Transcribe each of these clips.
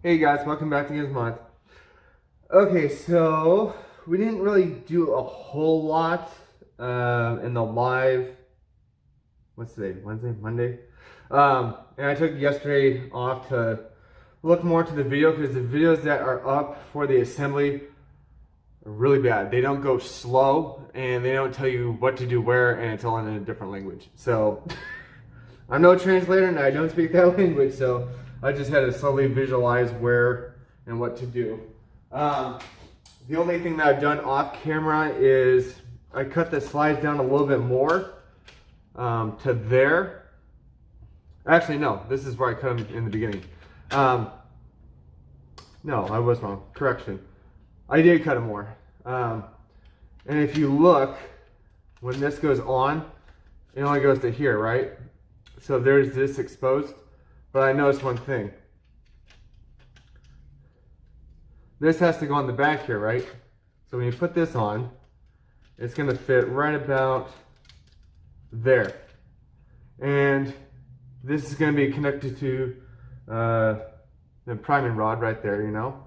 Hey guys, welcome back to Gizmod. Okay, so we didn't really do a whole lot in the live. What's today? Wednesday? Monday? And I took yesterday off to look more to the video because the videos that are up for the assembly are really bad. They don't go slow and they don't tell you what to do where, and it's all in a different language. So I'm no translator and I don't speak that language, so I just had to slowly visualize where and what to do. The only thing that I've done off camera is I cut the slides down a little bit more to there. Actually, no, this is where I cut them in the beginning. No, I was wrong. Correction. I did cut them more. And if you look, when this goes on, it only goes to here, right? So there's this exposed. But I noticed one thing. This has to go on the back here, right? So when you put this on, it's going to fit right about there. And this is going to be connected to the priming rod right there, you know?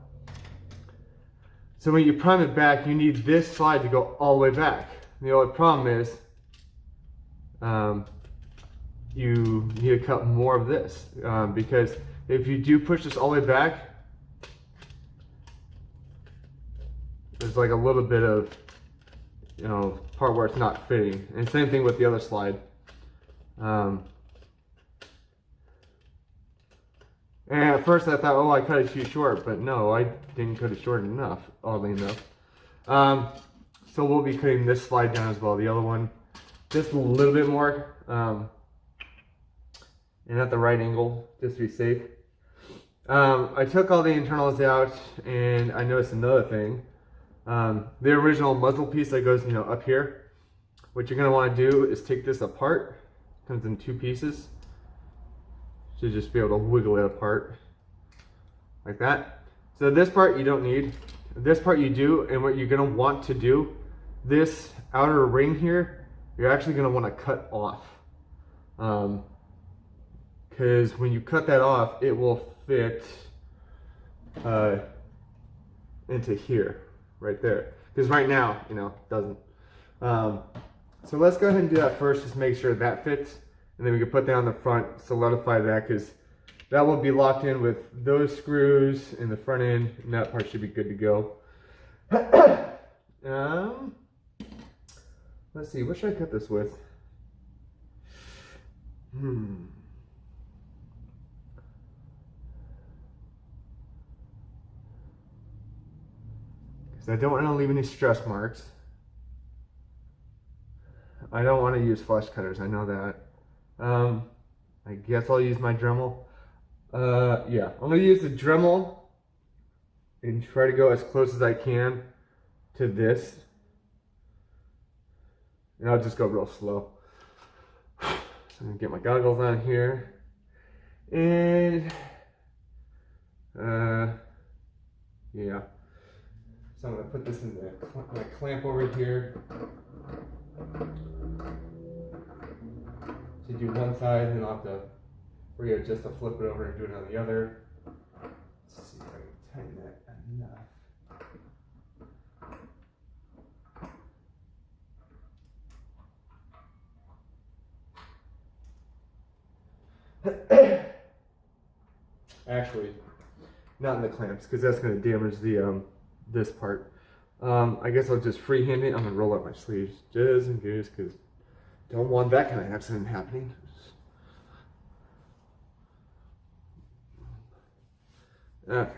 So when you prime it back, you need this slide to go all the way back. The only problem is you need to cut more of this because if you do push this all the way back, there's like a little bit of, you know, part where it's not fitting. And same thing with the other slide. And at first I thought, oh, I cut it too short, but no, I didn't cut it short enough, oddly enough. So we'll be cutting this slide down as well. The other one, just a little bit more. And at the right angle, just to be safe. I took all the internals out, and I noticed another thing. The original muzzle piece that goes, you know, up here. What you're gonna want to do is take this apart. It comes in two pieces. Should just be able to wiggle it apart, like that. So this part you don't need. This part you do, and what you're gonna want to do, this outer ring here, you're actually gonna want to cut off. Because when you cut that off, it will fit into here, right there. Because right now, you know, it doesn't. So let's go ahead and do that first, just make sure that fits. And then we can put that on the front, solidify that, because that will be locked in with those screws in the front end, and that part should be good to go. Let's see, what should I cut this with? I don't want to leave any stress marks. I don't want to use flush cutters, I know that. I guess I'll use my Dremel. Yeah, I'm going to use the Dremel and try to go as close as I can to this. And I'll just go real slow. So I'm going to get my goggles on here. And, yeah. So I'm going to put this in my clamp over here to do one side, and I'll have to readjust to flip it over and do it on the other. Let's see if I can tighten that enough. Actually, not in the clamps, because that's going to damage the this part. I guess I'll just freehand it. I'm gonna roll up my sleeves just in case, because don't want that kind of accident happening. Okay.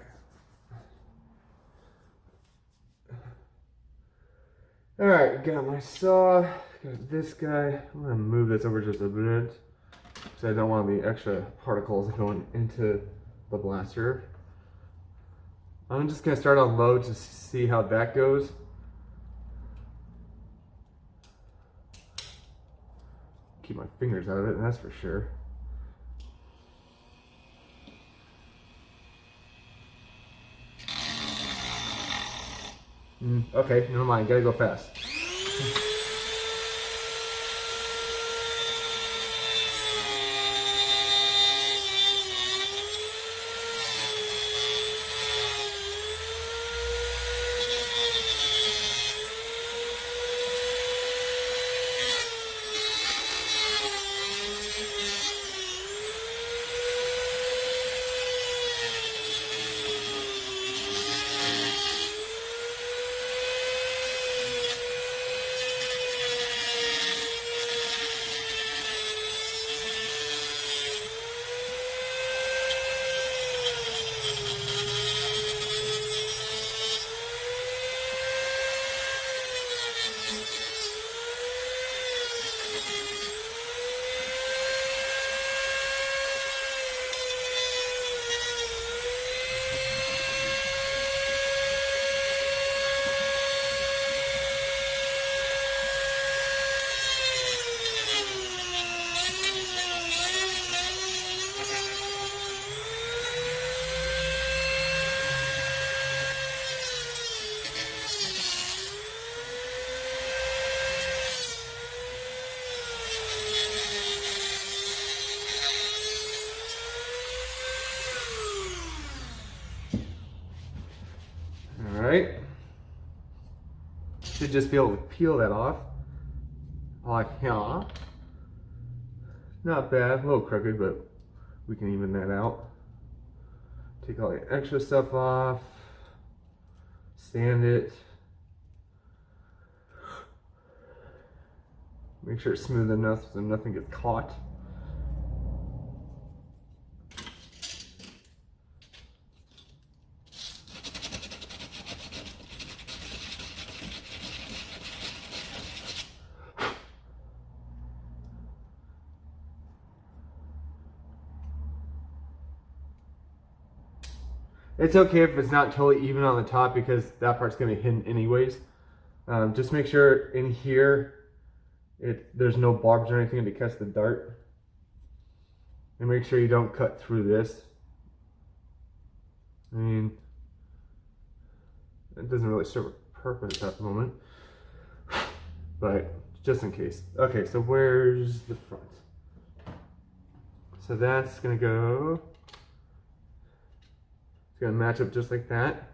All right, got my saw. Got this guy. I'm gonna move this over just a bit, because I don't want the extra particles going into the blaster. I'm just going to start on low to see how that goes. Keep my fingers out of it, that's for sure. Okay, never mind, gotta go fast. should just be able to peel that off. Like, yeah. Not bad, a little crooked, but we can even that out. Take all the extra stuff off. Sand it. Make sure it's smooth enough so nothing gets caught. It's okay if it's not totally even on the top because that part's going to be hidden anyways. Just make sure in here there's no barbs or anything to catch the dart. And make sure you don't cut through this. I mean, it doesn't really serve a purpose at the moment. But just in case. Okay, so where's the front? So that's going to go... It's going to match up just like that.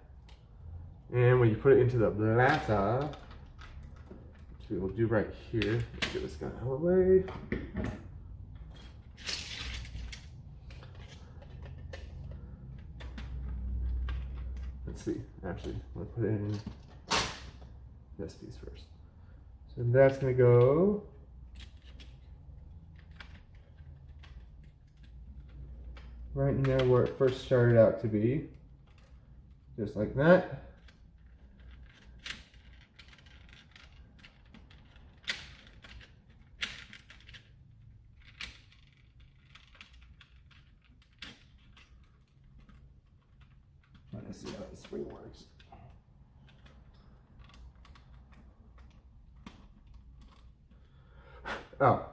And when you put it into the blasa, which we will do right here, let's get this guy out of the way. Let's see, actually, I'm going to put it in this piece first. So that's going to go right in there where it first started out to be. Just like that. Let's see how the spring works. Oh.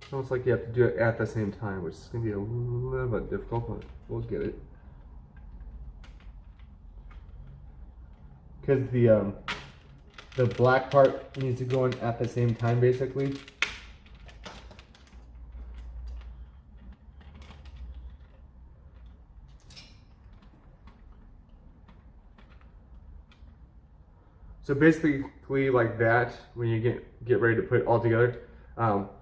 It's almost like you have to do it at the same time, which is going to be a little bit difficult, but we'll get it. Because the black part needs to go in at the same time, basically. So basically, like that, when you get ready to put it all together,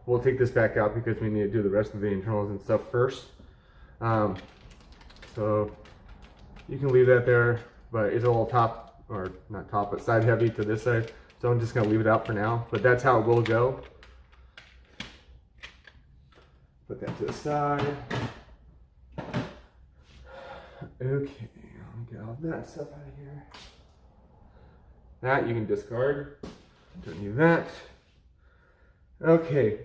we'll take this back out because we need to do the rest of the internals and stuff first. So you can leave that there, but it's a little top, or not top, but side heavy to this side. So I'm just gonna leave it out for now, but that's how it will go. Put that to the side. Okay, I'll get all that stuff out of here. That you can discard. Don't need that. Okay.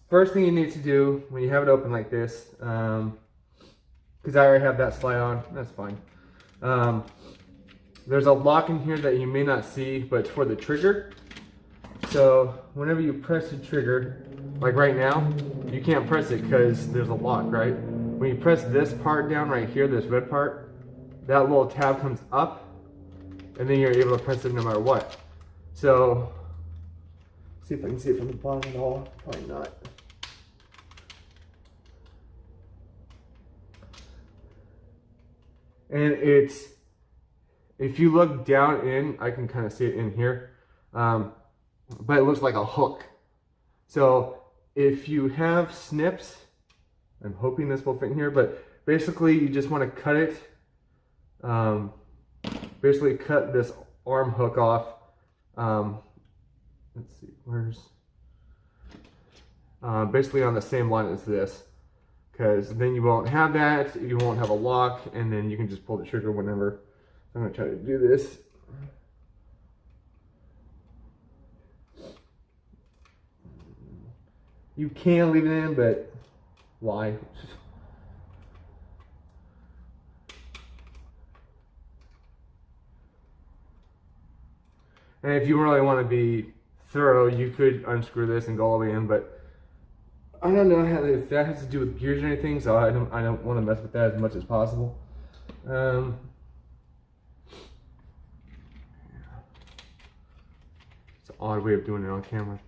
First thing you need to do when you have it open like this, because I already have that slide on, that's fine. There's a lock in here that you may not see, but it's for the trigger. So whenever you press the trigger, like right now, you can't press it because there's a lock, right? When you press this part down right here, this red part, that little tab comes up, and then you're able to press it no matter what. So, see if I can see it from the bottom at all. Probably not. And it's, if you look down in, I can kind of see it in here, but it looks like a hook. So if you have snips, I'm hoping this will fit in here, but basically you just want to cut it, basically cut this arm hook off. Let's see, where's, basically on the same line as this, because then you won't have that, you won't have a lock, and then you can just pull the trigger whenever. I'm going to try to do this. You can leave it in, but why? And if you really want to be thorough, you could unscrew this and go all the way in, but I don't know how, if that has to do with gears or anything, so I don't want to mess with that as much as possible. It's an odd way of doing it on camera.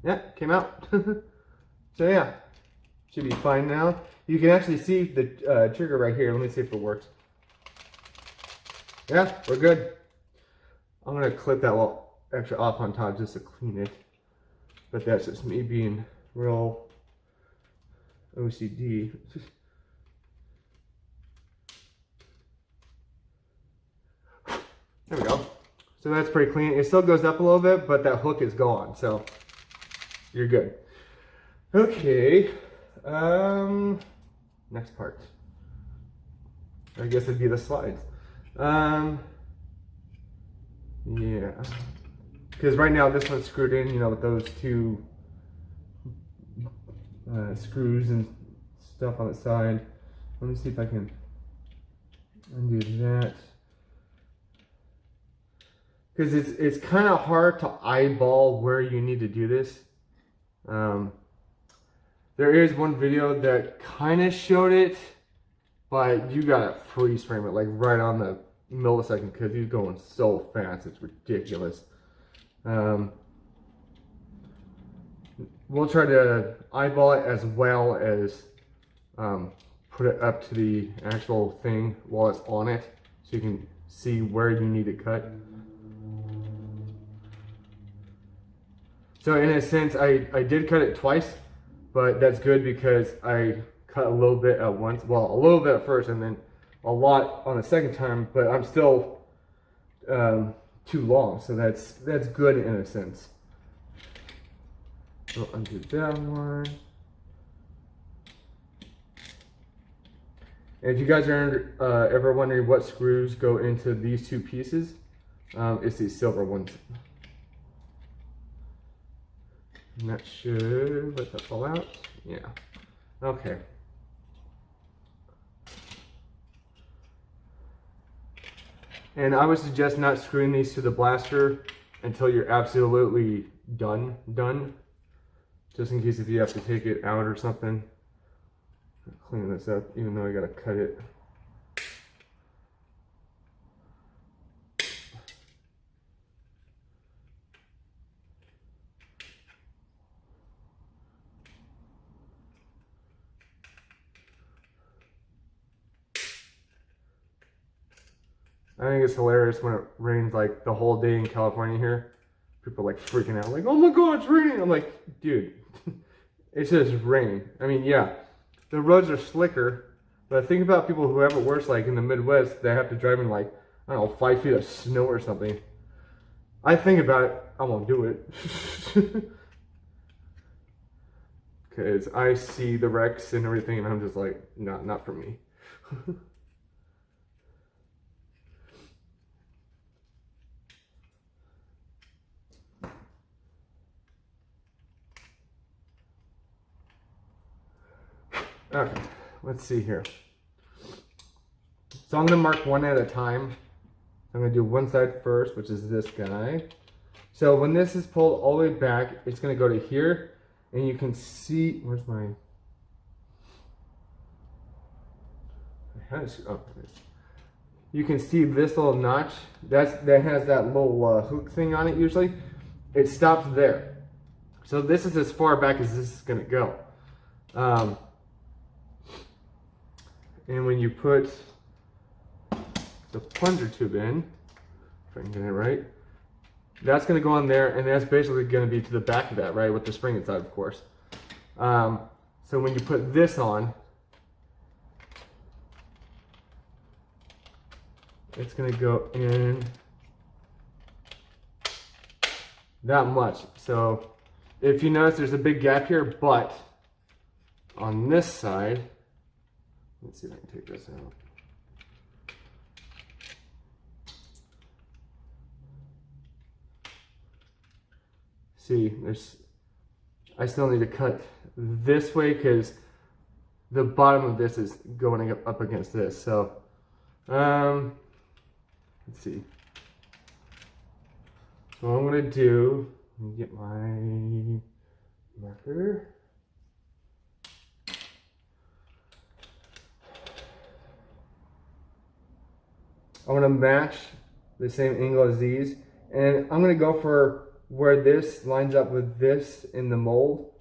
Yeah, came out. So yeah, should be fine now. You can actually see the trigger right here. Let me see if it works. Yeah, we're good. I'm gonna clip that little extra off on top just to clean it. But that's just me being real OCD. There we go. So that's pretty clean. It still goes up a little bit, but that hook is gone, so you're good. Okay. Next part. I guess it'd be the slides. Yeah. Because right now this one's screwed in, you know, with those two screws and stuff on the side. Let me see if I can undo that. Because it's kind of hard to eyeball where you need to do this. There is one video that kind of showed it, but you gotta freeze frame it like right on the millisecond because he's going so fast, it's ridiculous. We'll try to eyeball it as well as put it up to the actual thing while it's on it, so you can see where you need to cut. So in a sense, I did cut it twice, but that's good because I cut a little bit at once. Well, a little bit at first and then a lot on the second time, but I'm still too long. So that's good in a sense. So undo that one. And if you guys are ever wondering what screws go into these two pieces, it's these silver ones. And that should let that fall out. Yeah. Okay. And I would suggest not screwing these to the blaster until you're absolutely done. Just in case if you have to take it out or something. Clean this up, even though I gotta cut it. I think it's hilarious when it rains like the whole day in California here. People are like freaking out, like, oh my god, it's raining. I'm like, dude, it's just rain. I mean, yeah, the roads are slicker, but think about people who have it worse, like in the Midwest, they have to drive in like, I don't know, 5 feet of snow or something. I think about it, I won't do it. Because I see the wrecks and everything, and I'm just like, not for me. Okay, let's see here. So I'm going to mark one at a time. I'm going to do one side first, which is this guy. So when this is pulled all the way back, it's going to go to here. And you can see, where's my, oh, you can see this little notch. That has that little hook thing on it usually. It stops there. So this is as far back as this is going to go. And when you put the plunger tube in, if I can get it right, that's going to go on there, and that's basically going to be to the back of that, right, with the spring inside, of course. So when you put this on, it's going to go in that much. So if you notice, there's a big gap here, but on this side, let's see if I can take this out. See, I still need to cut this way because the bottom of this is going up against this. So, let's see. So what I'm gonna do, let me get my marker. I'm gonna match the same angle as these, and I'm gonna go for where this lines up with this in the mold.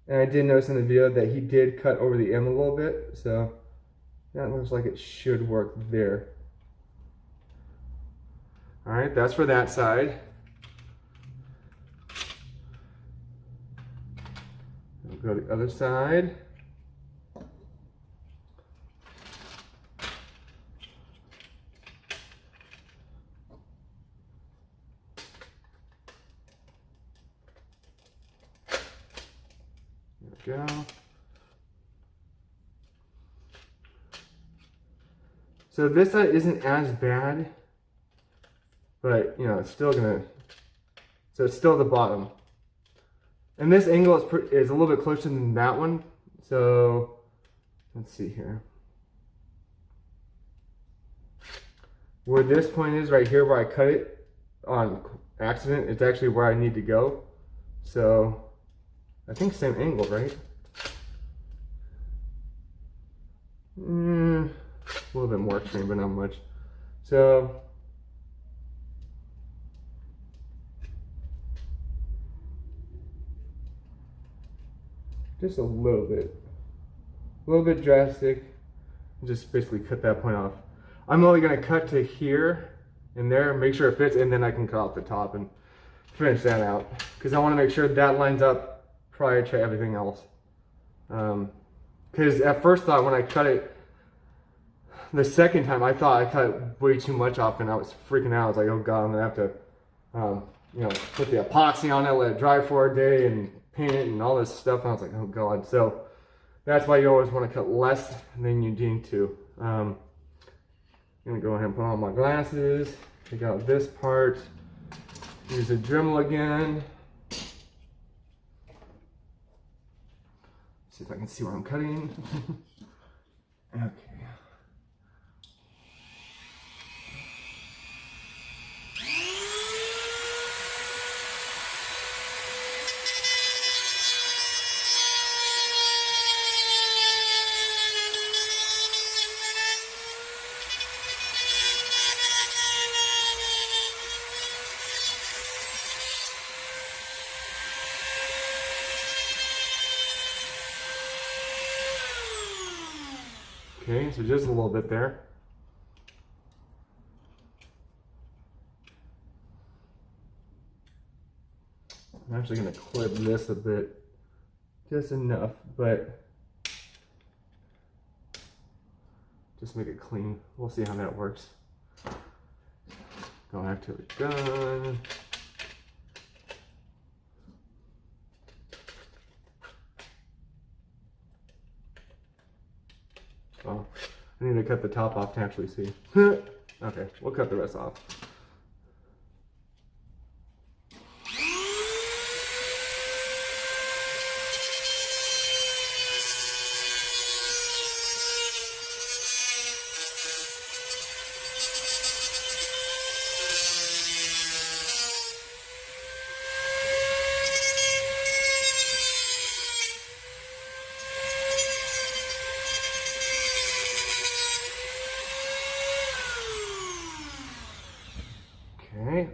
And I did notice in the video that he did cut over the M a little bit, so that looks like it should work there. All right, that's for that side. We'll go to the other side. There we go. So this side isn't as bad, but you know, it's still gonna, so it's still the bottom. And this angle is a little bit closer than that one. So let's see here. Where this point is right here, where I cut it on accident, it's actually where I need to go. So I think same angle, right? A little bit more extreme, but not much. So just a little bit drastic. Just basically cut that point off. I'm only gonna cut to here and there, make sure it fits, and then I can cut off the top and finish that out. Because I want to make sure that lines up prior to everything else. Because at first thought when I cut it the second time, I thought I cut way too much off, and I was freaking out. I was like, oh god, I'm gonna have to, you know, put the epoxy on it, let it dry for a day, and paint it, and all this stuff. And I was like, oh god. So that's why you always want to cut less than you need to. I'm gonna go ahead and put on my glasses, take out this part, use a Dremel again. See if I can see where I'm cutting. Okay. Okay, so just a little bit there. I'm actually going to clip this a bit, just enough, but just make it clean. We'll see how that works. Go back to the gun. Oh, I need to cut the top off to actually see. Okay, we'll cut the rest off. Okay.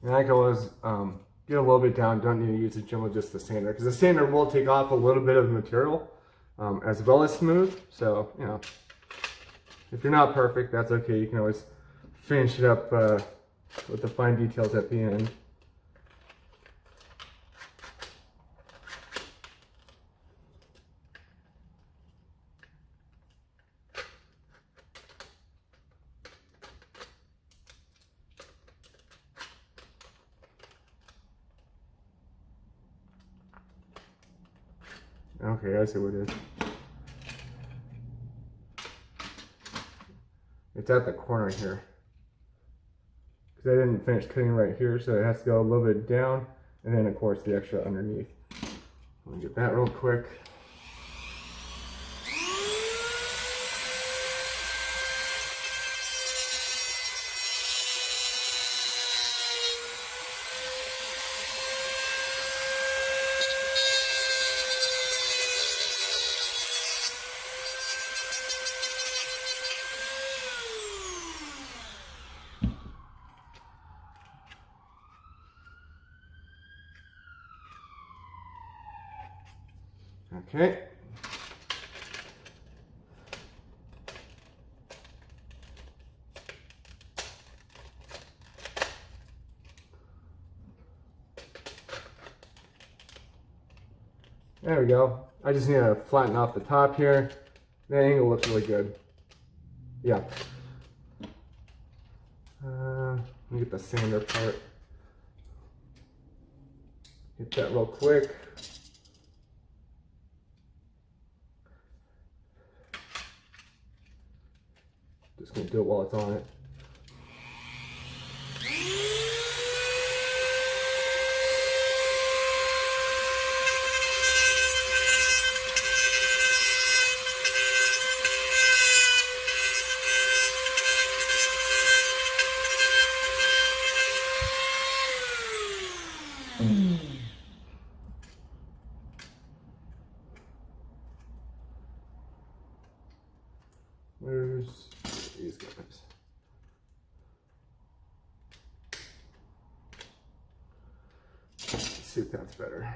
And I can always get a little bit down. Don't need to use the Dremel, just the sander, because the sander will take off a little bit of the material as well as smooth. So, you know, if you're not perfect, that's okay. You can always finish it up with the fine details at the end. Okay, I see what it is. It's at the corner here. Because I didn't finish cutting right here, so it has to go a little bit down, and then of course the extra underneath. Let me get that real quick. Okay. There we go. I just need to flatten off the top here. The angle looks really good. Yeah. Let me get the sander part. Hit that real quick. Just gonna do it while it's on it. Where's these guys? Let's see if that's better.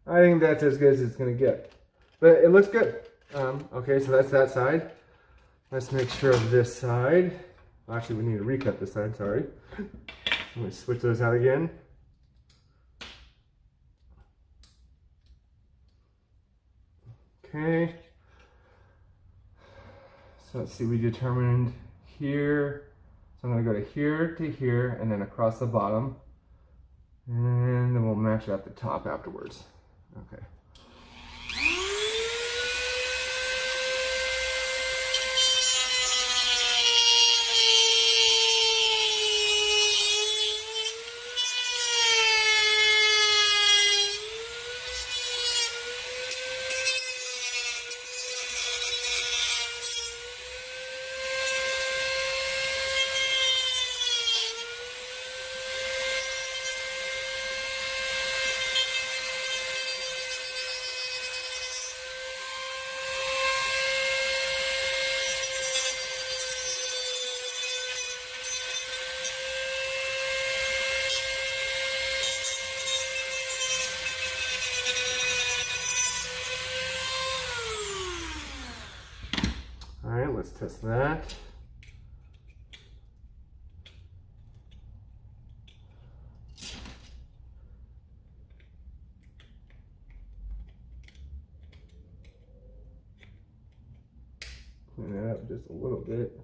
I think that's as good as it's gonna get, but it looks good. Okay, so that's that side. Let's make sure of this side. Actually, we need to recut this side, sorry. I'm gonna switch those out again. Okay. So let's see, we determined here. So I'm gonna go to here, and then across the bottom. And then we'll match it at the top afterwards. Okay. All right, let's test that. Clean that up just a little bit.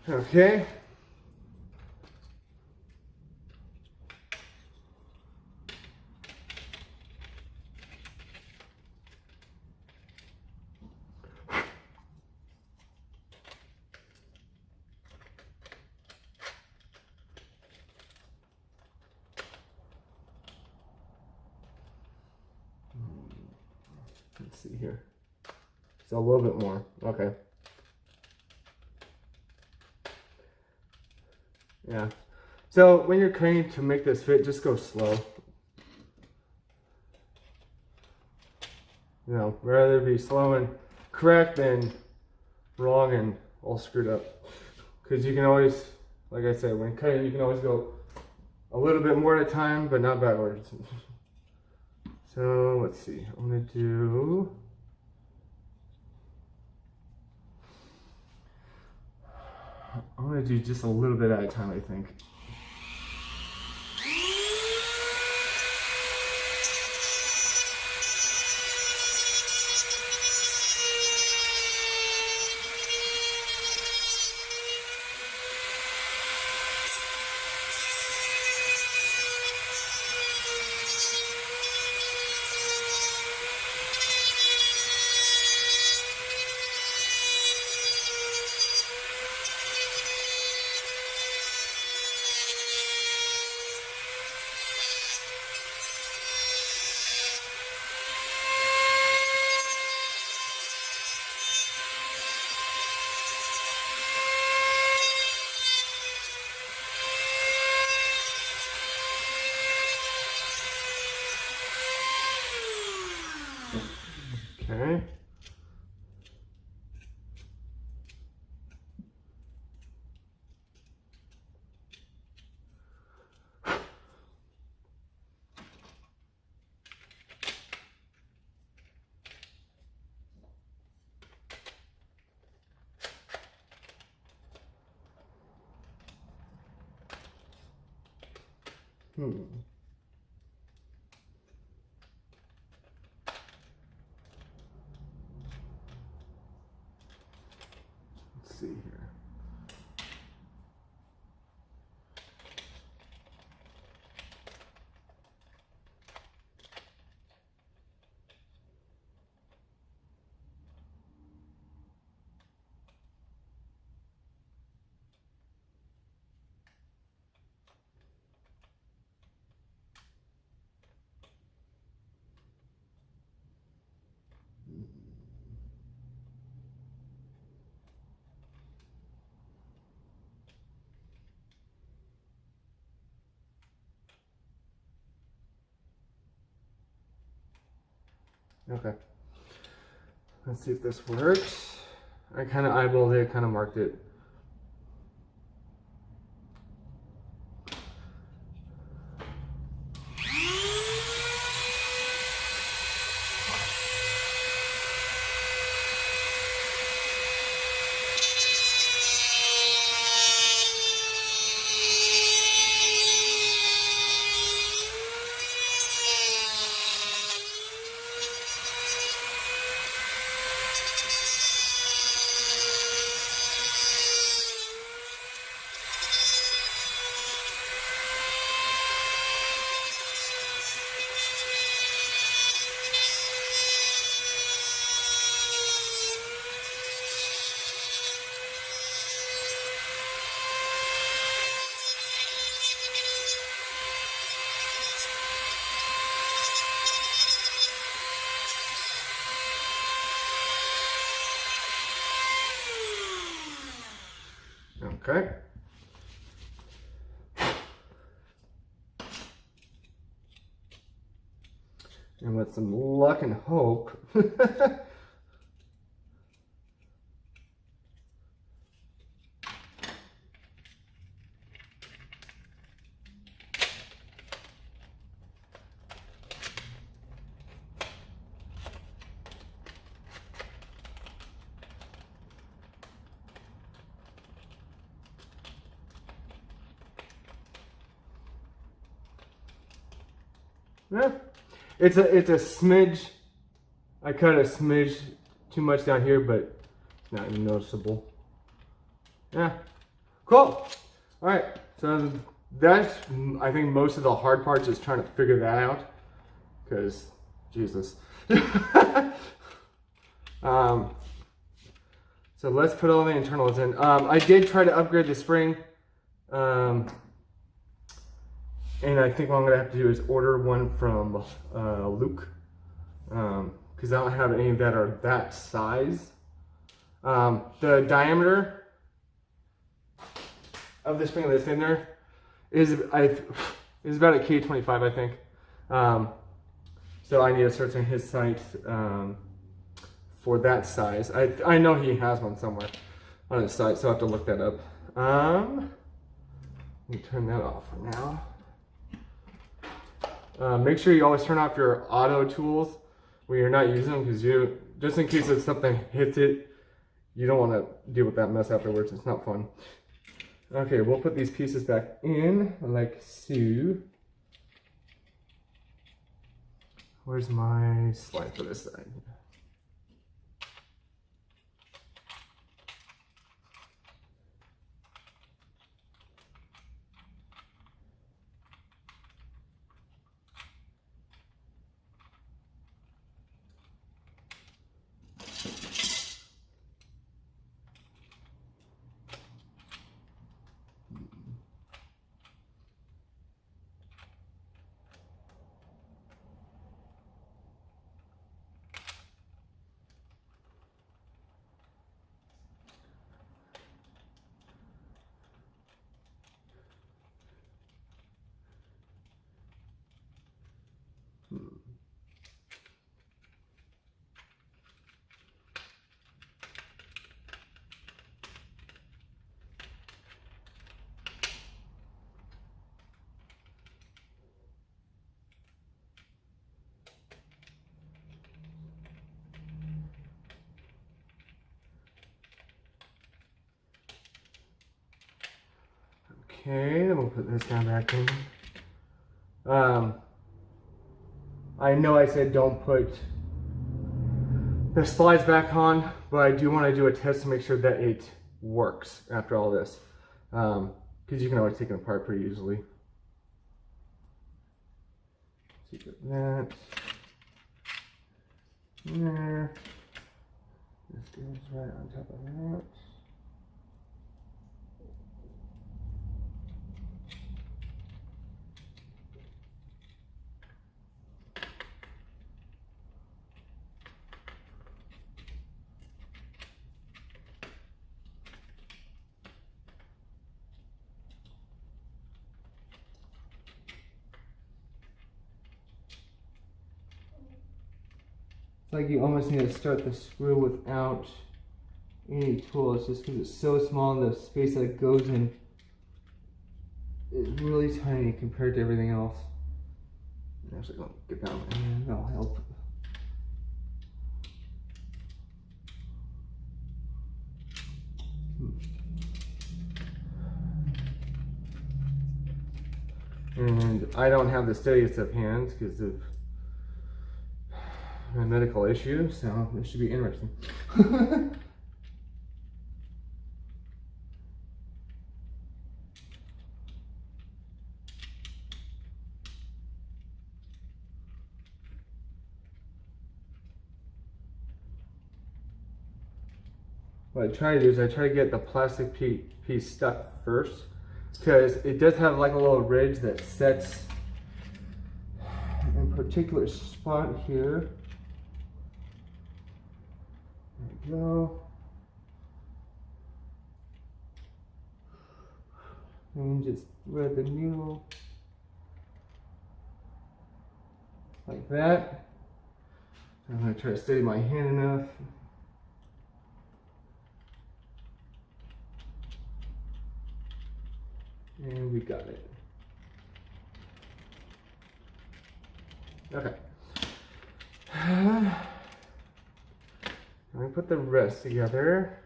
Okay. Let's see here. So a little bit more. Okay. Yeah. So when you're cutting to make this fit, just go slow. You know, rather be slow and correct than wrong and all screwed up. Because you can always, like I said, when cutting, you can always go a little bit more at a time, but not backwards. So let's see. I'm gonna do just a little bit at a time, I think. Okay. Let's see here. Okay. Let's see if this works. I kind of eyeballed it, kind of marked it. Okay. And with some luck and hope, yeah, it's a smidge. I cut a smidge too much down here, but it's not even noticeable. Yeah, cool. All right, so that's, I think, most of the hard parts is trying to figure that out, because Jesus. So let's put all the internals in. I did try to upgrade the spring, and I think what I'm gonna have to do is order one from Luke, because I don't have any that are that size. The diameter of the spring that's in there is about a K25, I think. So I need to search on his site for that size. I know he has one somewhere on his site, so I have to look that up. Let me turn that off for now. Make sure you always turn off your auto tools when you're not using them, because just in case if something hits it, you don't want to deal with that mess afterwards. It's not fun. Okay, we'll put these pieces back in like so. Where's my slide for this side? Okay, then we'll put this down back in. I know I said don't put the slides back on, but I do want to do a test to make sure that it works after all this. Because you can always take it apart pretty easily. So you put that there. This goes right on top of that. Like you almost need to start the screw without any tools, just because it's so small and the space that it goes in is really tiny compared to everything else. I'm actually going to get down and that'll help. And I don't have the steadiest of hands because of my medical issue, so this should be interesting. What I try to do is I try to get the plastic piece stuck first, because it does have like a little ridge that sets in a particular spot here. There we go. And just thread the needle like that. I'm going to try to steady my hand enough. And we got it. Okay. Let me put the rest together.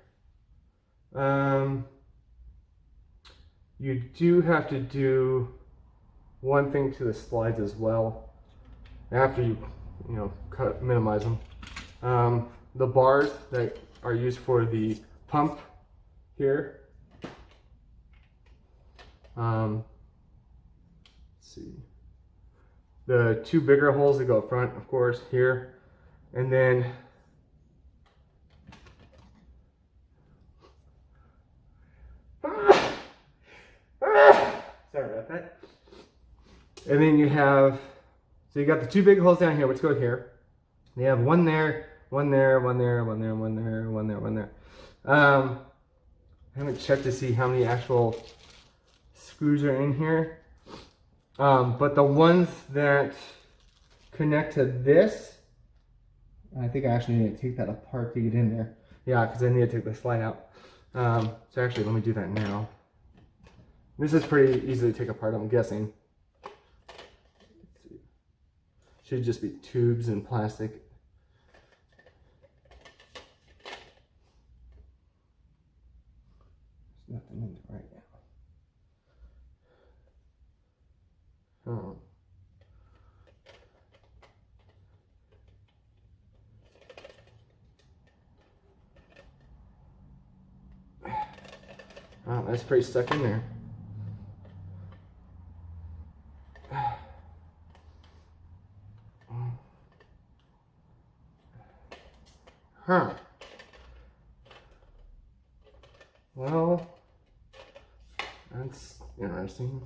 You do have to do one thing to the slides as well after you minimize them. The bars that are used for the pump here. Let's see. The two bigger holes that go up front, of course, here, and then sorry about that. And then you have, so you got the two big holes down here, which go here. You have one there, one there, one there, one there, one there, one there, one there. I haven't checked to see how many actual screws are in here. But the ones that connect to this, I think I actually need to take that apart to get in there. Yeah, because I need to take the slide out. So actually, let me do that now. This is pretty easy to take apart, I'm guessing. Let's see. Should just be tubes and plastic. There's nothing in there right now. Oh. Wow, that's pretty stuck in there. Huh. Well, that's interesting.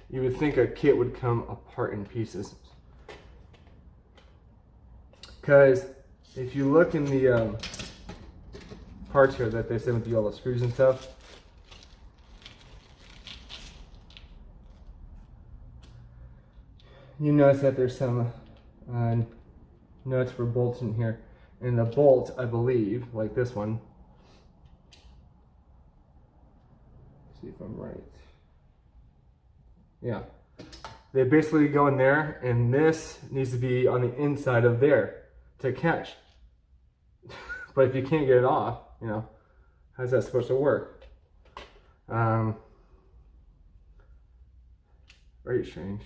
You would think a kit would come apart in pieces. Because if you look in the parts here that they send with all the screws and stuff, you notice that there's some nuts for bolts in here. And the bolt, I believe, like this one, see if I'm right. Yeah. They basically go in there, and this needs to be on the inside of there to catch. But if you can't get it off, you know, how's that supposed to work? Very strange.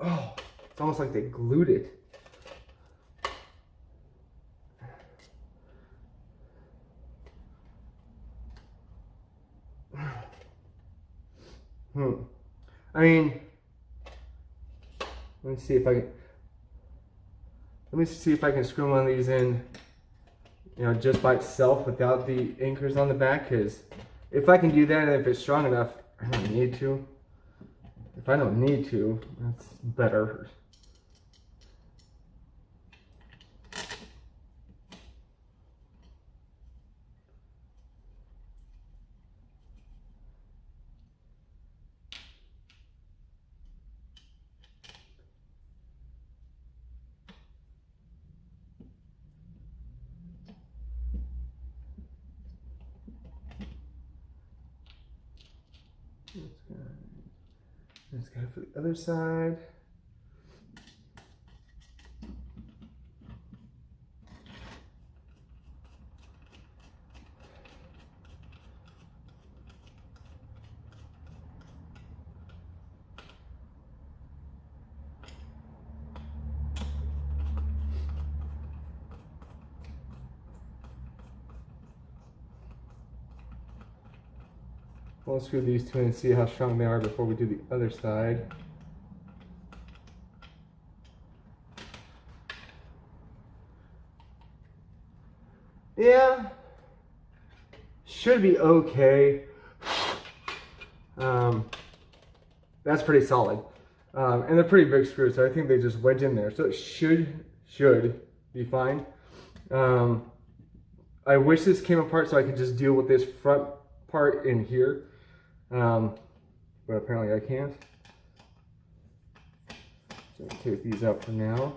Oh, it's almost like they glued it. I mean, let me see if I can screw one of these in, you know, just by itself without the anchors on the back. Because if I can do that, and if it's strong enough, I don't need to. If I don't need to, that's better. Let's go for the other side. We'll screw these two in and see how strong they are before we do the other side. Yeah, should be okay. That's pretty solid. And they're pretty big screws, so I think they just wedge in there. So it should be fine. I wish this came apart so I could just deal with this front part in here. But apparently I can't. So I'll take these out for now.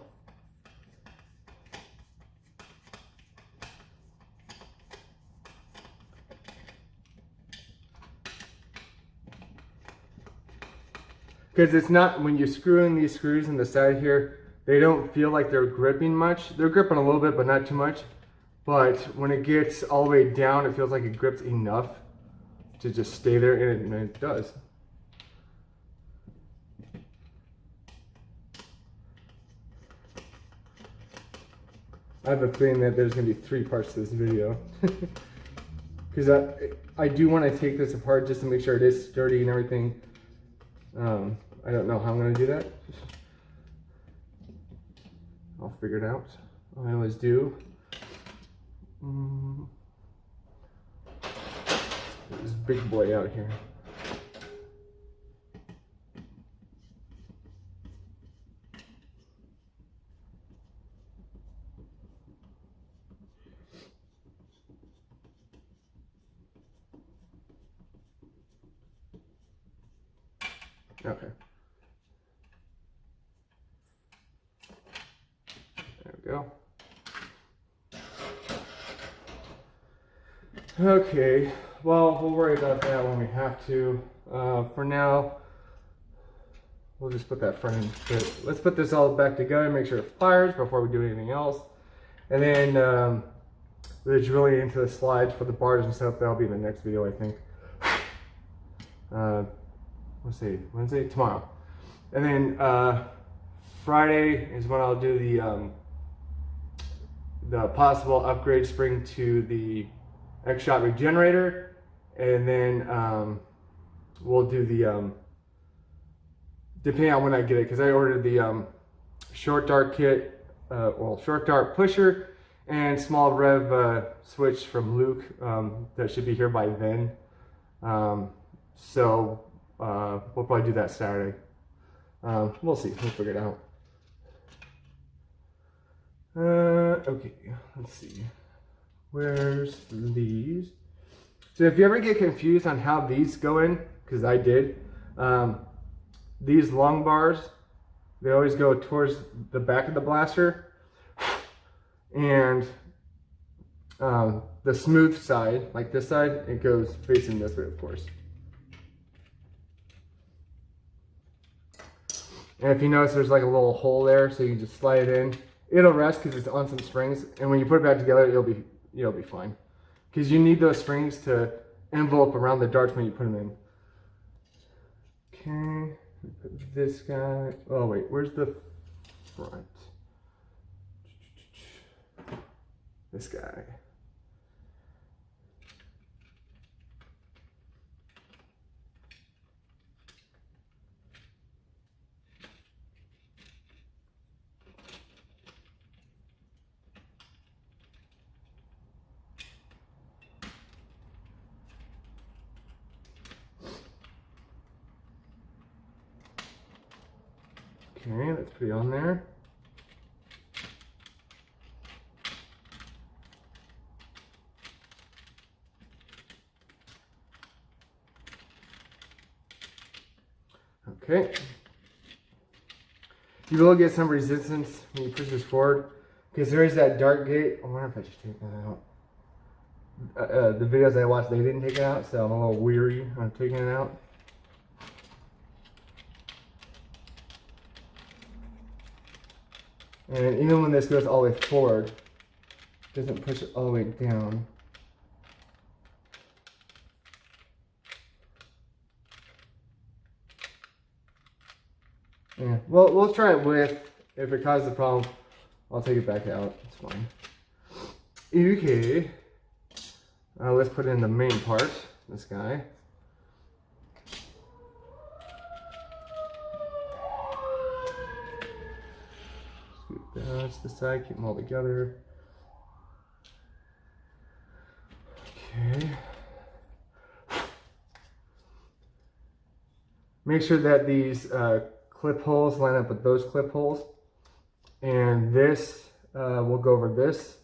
Because it's not, when you screw in these screws in the side here, they don't feel like they're gripping much. They're gripping a little bit, but not too much. But when it gets all the way down, it feels like it grips enough to just stay there, and it does. I have a feeling that there's going to be 3 parts to this video. Because I do want to take this apart just to make sure it is sturdy and everything. I don't know how I'm going to do that. I'll figure it out. I always do. This big boy out here. Okay. There we go. Okay, well, we'll worry about that when we have to. For now, we'll just put that front end. But let's put this all back together, make sure it fires before we do anything else. And then we're drilling into the slides for the bars and stuff. That'll be in the next video, I think. Let's see, Wednesday? Tomorrow. And then Friday is when I'll do the possible upgrade spring to the X-Shot regenerator, and then we'll do the depending on when I get it, because I ordered the short dart kit, short dart pusher and small rev switch from Luke. That should be here by then. So we'll probably do that Saturday. We'll see. We'll figure it out. Okay, let's see. Where's these? So if you ever get confused on how these go in, because I did, these long bars, they always go towards the back of the blaster, and the smooth side, like this side, it goes facing this way, of course. And if you notice, there's like a little hole there, so you can just slide it in. It'll rest because it's on some springs, and when you put it back together, you'll be fine. Because you need those springs to envelope around the darts when you put them in. Okay, put this guy. Oh wait, where's the front? This guy. Okay, let's put it on there. Okay. You will get some resistance when you push this forward because there is that dart gate. I wonder if I should take that out. The videos I watched, they didn't take it out, so I'm a little weary on taking it out. And even when this goes all the way forward, it doesn't push it all the way down. Yeah, well, we'll try it with. If it causes a problem, I'll take it back out. It's fine. Okay. Let's put in the main part, this guy. Scoot down to the side, keep them all together. Okay. Make sure that these clip holes line up with those clip holes. And this, we'll go over this.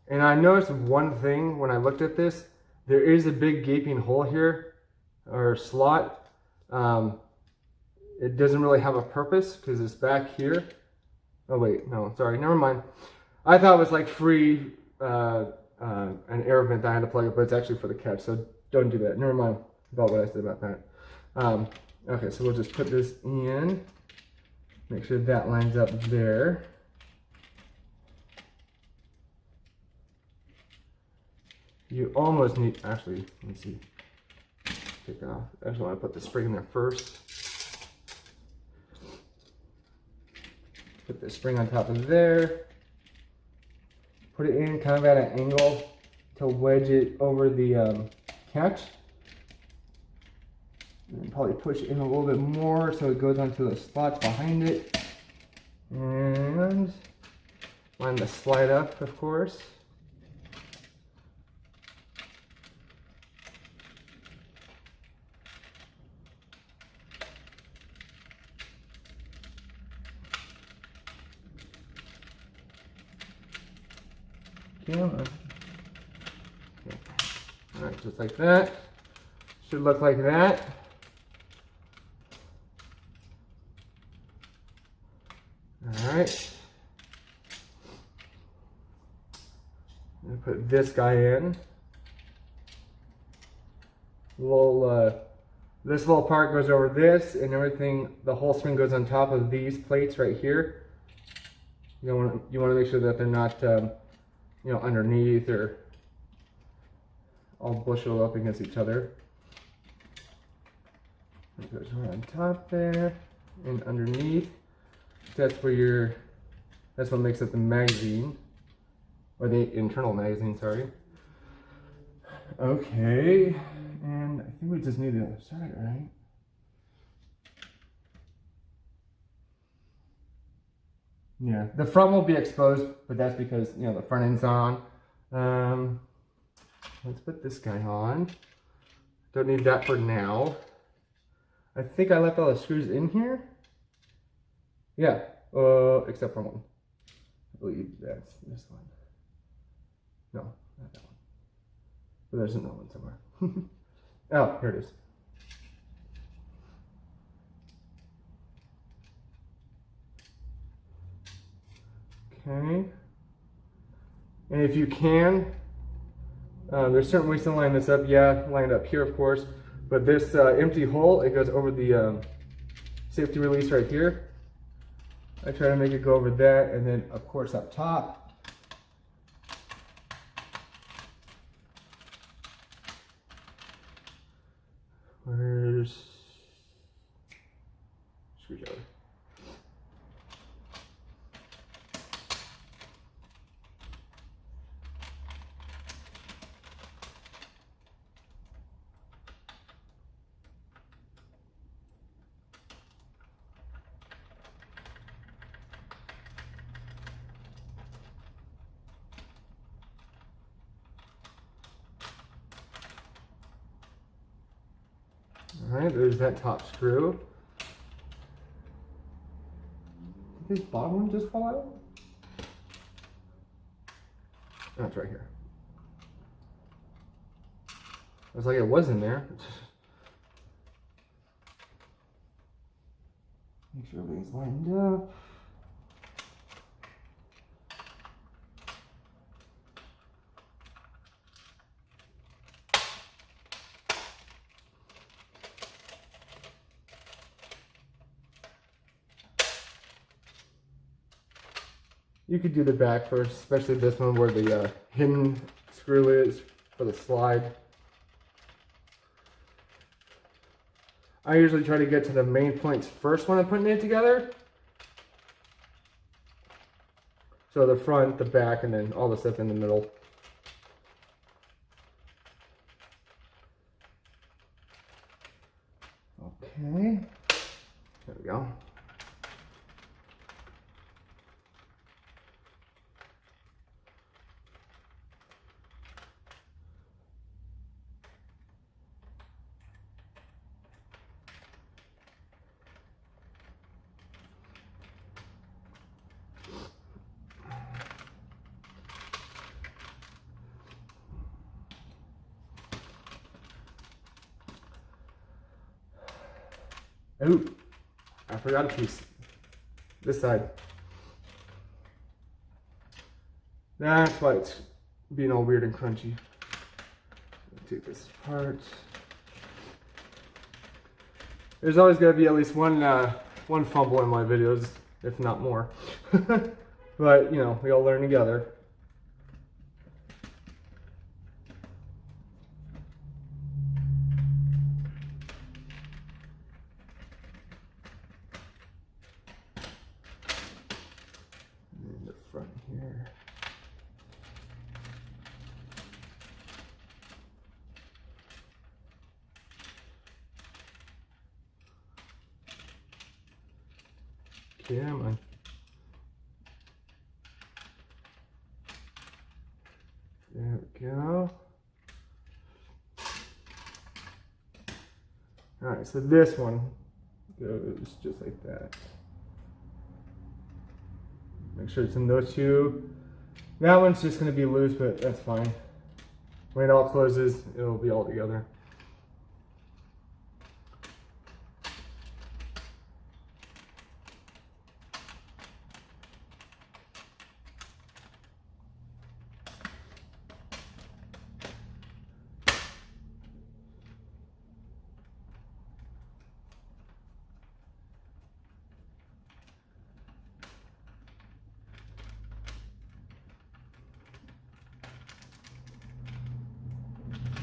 And I noticed one thing when I looked at this, there is a big gaping hole here, or slot. It doesn't really have a purpose because it's back here. Oh wait, no, sorry, never mind. I thought it was like free, an air vent that I had to plug it, but it's actually for the catch, so don't do that. Never mind about what I said about that. Okay, so we'll just put this in. Make sure that lines up there. You almost need, actually, let me see. Take it off. I just want to put the spring in there first. Put the spring on top of there. Put it in kind of at an angle to wedge it over the catch. And probably push in a little bit more so it goes onto the slots behind it. And line the slide up, of course. Alright, just like that. Should look like that. Alright. I'm gonna put this guy in. This little part goes over this, and everything, the whole spring goes on top of these plates right here. You want to make sure that they're not underneath or all busheled up against each other. It goes right on top there and underneath. That's what makes up the magazine, or the internal magazine, sorry. Okay, and I think we just need the other side, right? Yeah, the front will be exposed, but that's because, the front end's on. Let's put this guy on. Don't need that for now. I think I left all the screws in here. Yeah, except for one. I believe that's this one. No, not that one. But there's another one somewhere. Oh, here it is. Okay. And if you can, there's certain ways to line this up. Yeah, line it up here, of course. But this empty hole, it goes over the safety release right here. I try to make it go over that, and then of course up top. Where's screwdriver? Alright, there's that top screw. Did this bottom one just fall out? Oh, it's right here. I was like, it was in there. Make sure everything's lined up. You could do the back first, especially this one where the hidden screw is for the slide. I usually try to get to the main points first when I'm putting it together. So the front, the back, and then all the stuff in the middle. Okay, there we go. Ooh, I forgot a piece. This side. That's why it's being all weird and crunchy. Take this apart. There's always got to be at least one fumble in my videos, if not more. But, you know, we all learn together. And the front here. Come on. There we go. Alright, so this one goes just like that. Make sure it's in those two. That one's just going to be loose, but that's fine. When it all closes, it'll be all together.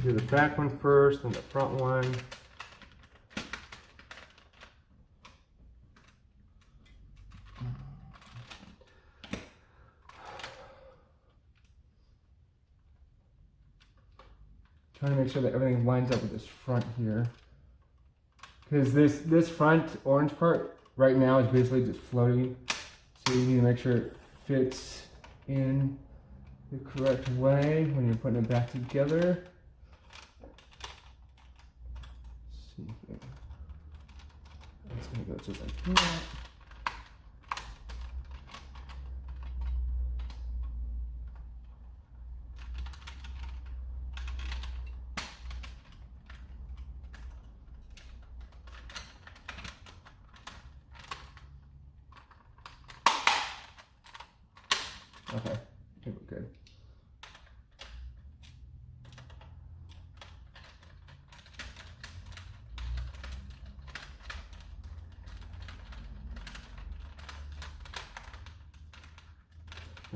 Do the back one first, then the front one. Trying to make sure that everything lines up with this front here. Because this front orange part right now is basically just floating. So you need to make sure it fits in the correct way when you're putting it back together. It's going to go just like that. Okay, I think we're good.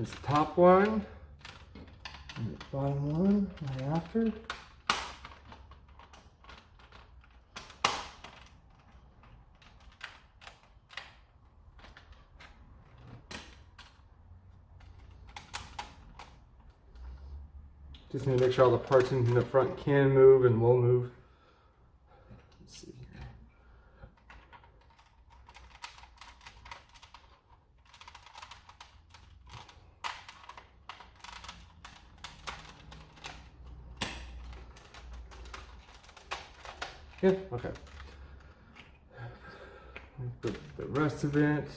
There's the top one. And the bottom one right after. Just need to make sure all the parts in the front can move and will move. Let's see here. Yeah, okay. Put the rest of it.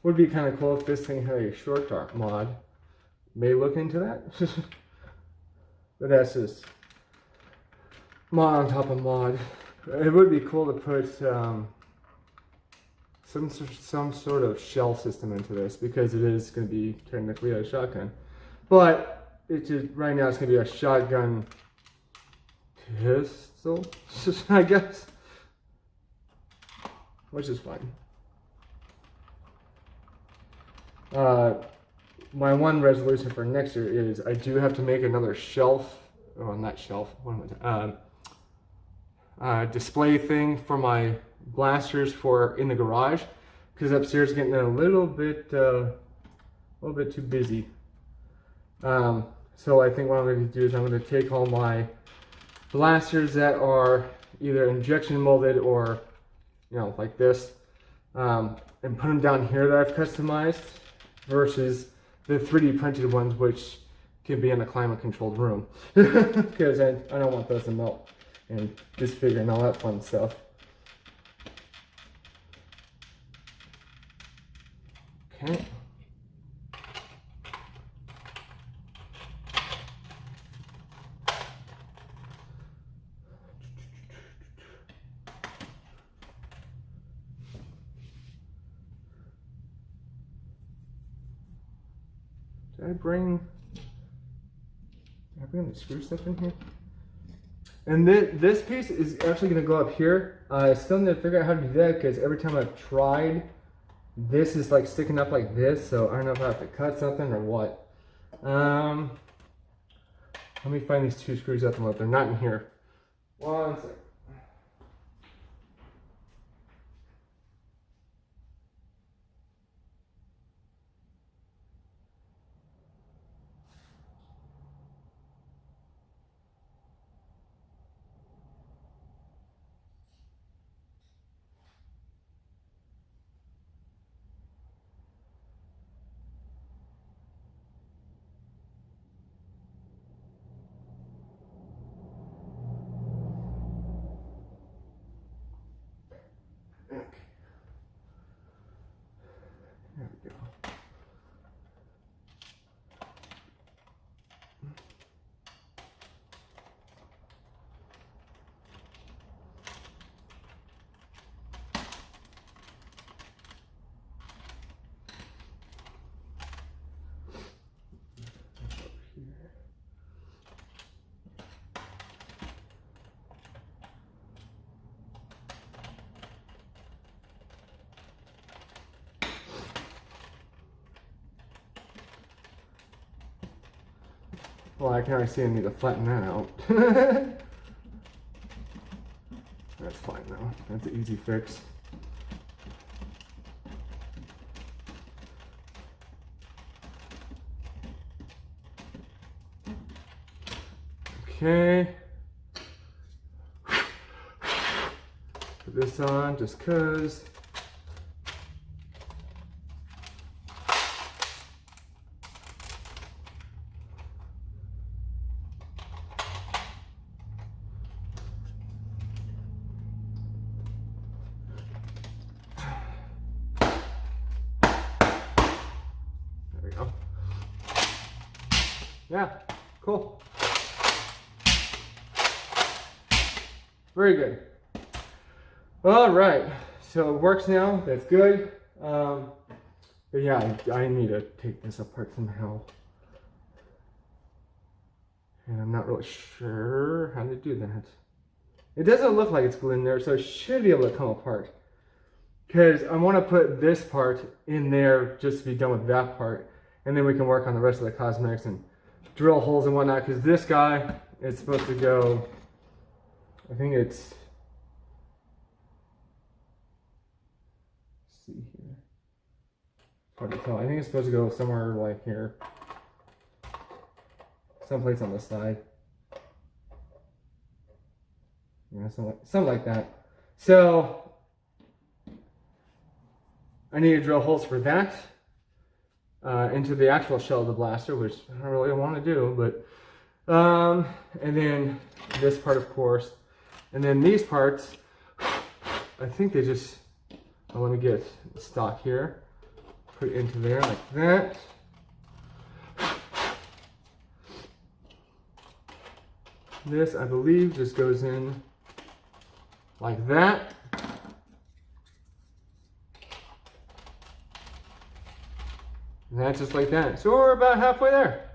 Would be kind of cool if this thing had a short dark mod. May look into that. But that's just mod on top of mod. It would be cool to put some sort of shell system into this, because it is going to be technically a shotgun. But it just, right now it's going to be a shotgun pistol, I guess. Which is fine. My one resolution for next year is I do have to make another shelf, or not shelf, what am I display thing for my blasters for in the garage, because upstairs is getting a little bit too busy. So I think what I'm going to do is I'm going to take all my blasters that are either injection molded or, you know, like this, and put them down here that I've customized, versus the 3D printed ones, which can be in a climate controlled room, because I don't want those to melt and disfigure and all that fun stuff. Okay. Did I bring the screw stuff in here? And this piece is actually going to go up here. I still need to figure out how to do that, because every time I've tried, this is like sticking up like this, so I don't know if I have to cut something or what. Let me find these two screws up and look. They're not in here. One second. There we go. Well, I can already see I need to flatten that out. That's fine though. That's an easy fix. Okay. Put this on just 'cause. Yeah, cool. Very good. All right, so it works now. That's good. But yeah, I need to take this apart somehow. And I'm not really sure how to do that. It doesn't look like it's glued in there, so it should be able to come apart. Because I want to put this part in there just to be done with that part. And then we can work on the rest of the cosmetics and drill holes and whatnot. Because this guy is supposed to go, I think it's, let's see here. It's hard to tell. I think it's supposed to go somewhere like here. Someplace on the side. Yeah, something like that. So I need to drill holes for that into the actual shell of the blaster, which I don't really want to do, but and then this part, of course, and then these parts. I think they just. Let me get stock here. Put it into there like that. This, I believe, just goes in like that. And that's just like that. So we're about halfway there.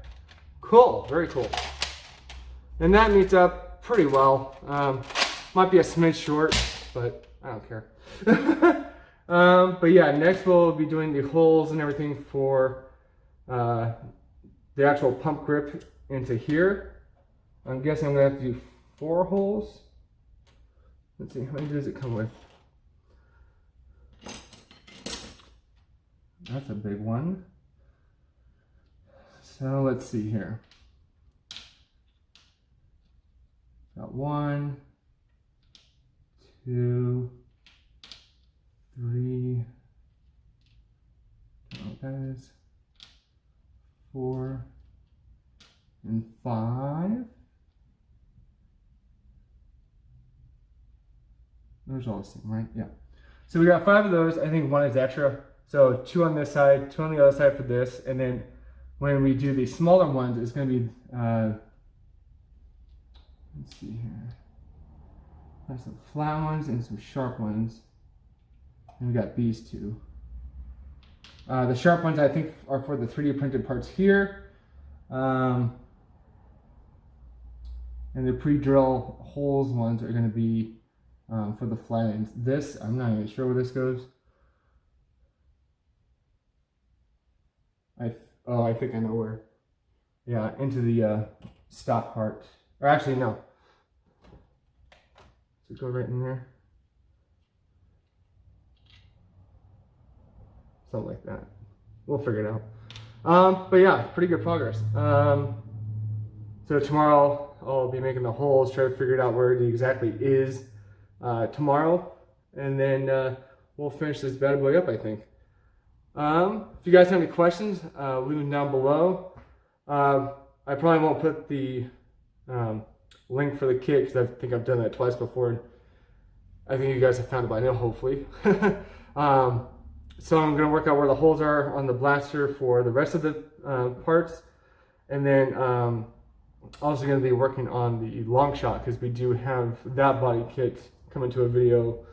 Cool, very cool. And that meets up pretty well. Might be a smidge short, but I don't care. But yeah, next we'll be doing the holes and everything for the actual pump grip into here. I'm guessing I'm gonna have to do 4 holes. Let's see, how many does it come with? That's a big one. So let's see here. Got 1, 2, 3. I don't know what that is. 4 and 5. Those are all the same, right? Yeah. So we got 5 of those. I think 1 is extra. So 2 on this side, 2 on the other side for this. And then when we do the smaller ones, it's going to be, let's see here. There's some flat ones and some sharp ones. And we got these 2. The sharp ones, I think, are for the 3D printed parts here. And the pre-drill holes ones are going to be for the flat ends. This, I'm not even sure where this goes. I think I know where. Yeah, into the stock part. Or actually, no. Does it go right in there? Something like that. We'll figure it out. But yeah, pretty good progress. So tomorrow I'll be making the holes, try to figure it out where it exactly is tomorrow. And then we'll finish this bad boy up, I think. If you guys have any questions, leave them down below. I probably won't put the link for the kit because I think I've done that twice before. And I think you guys have found it by now, hopefully. So I'm going to work out where the holes are on the blaster for the rest of the parts. And then also going to be working on the long shot because we do have that body kit coming to a video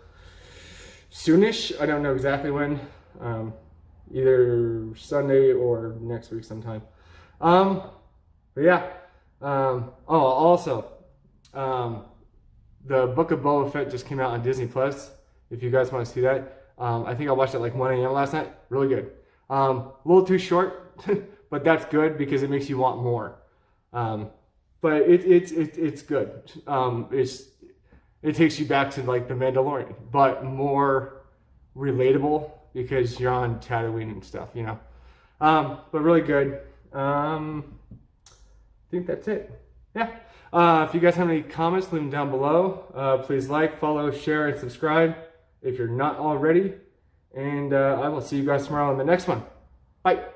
soonish. I don't know exactly when. Either Sunday or next week sometime. But yeah. Also, the Book of Boba Fett just came out on Disney Plus. If you guys want to see that. I think I watched it like 1 a.m. last night. Really good. A little too short, but that's good because it makes you want more. But it's good. It takes you back to like the Mandalorian, but more relatable because you're on Tatooine and stuff, you know. But really good. I think that's it. Yeah. If you guys have any comments, leave them down below. Please like, follow, share, and subscribe if you're not already. And I will see you guys tomorrow on the next one. Bye.